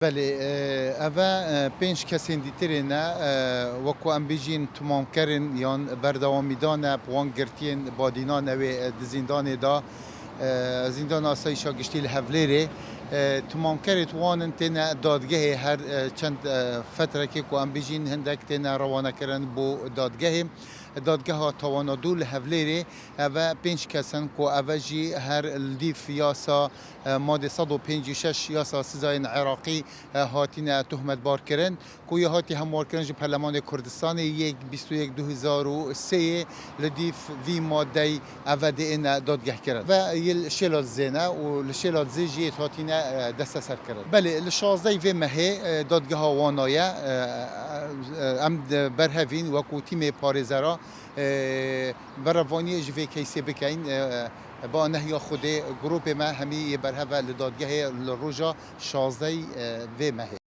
بله اوه پنج کسین دیترینه وکو ام بیجین تمام کرن یان بردوامی دانه بوان گرتین بادینان اوی زندان دا زندان آسایشا گشتی لحولیره تمام کرد وانن تینا دادگاه هر چند فتره که کو ام بیجین هندک تینا روانه کرن بو دادگاه توانا دول هفلیره و پنج کسن کو اوجی هر الدیف یاسا ماده 156 یاسا سزاین عراقی هاتین تهمت بار کرن کو هاتی هموار کرن جو پارلمان کردستان 21/2003 لدیف وی ماده اوده این دادگاه کرد و یل شلال زینه و شلال زیجی هاتین دست سر کرد بله الشازده و مه دادگاه وانایه ام برهوین و کو تیم پارزرا بروانی جوی کیسی بکین با نهی خود گروپ ما همی برهوا لدادگاه لروجا 16 و مه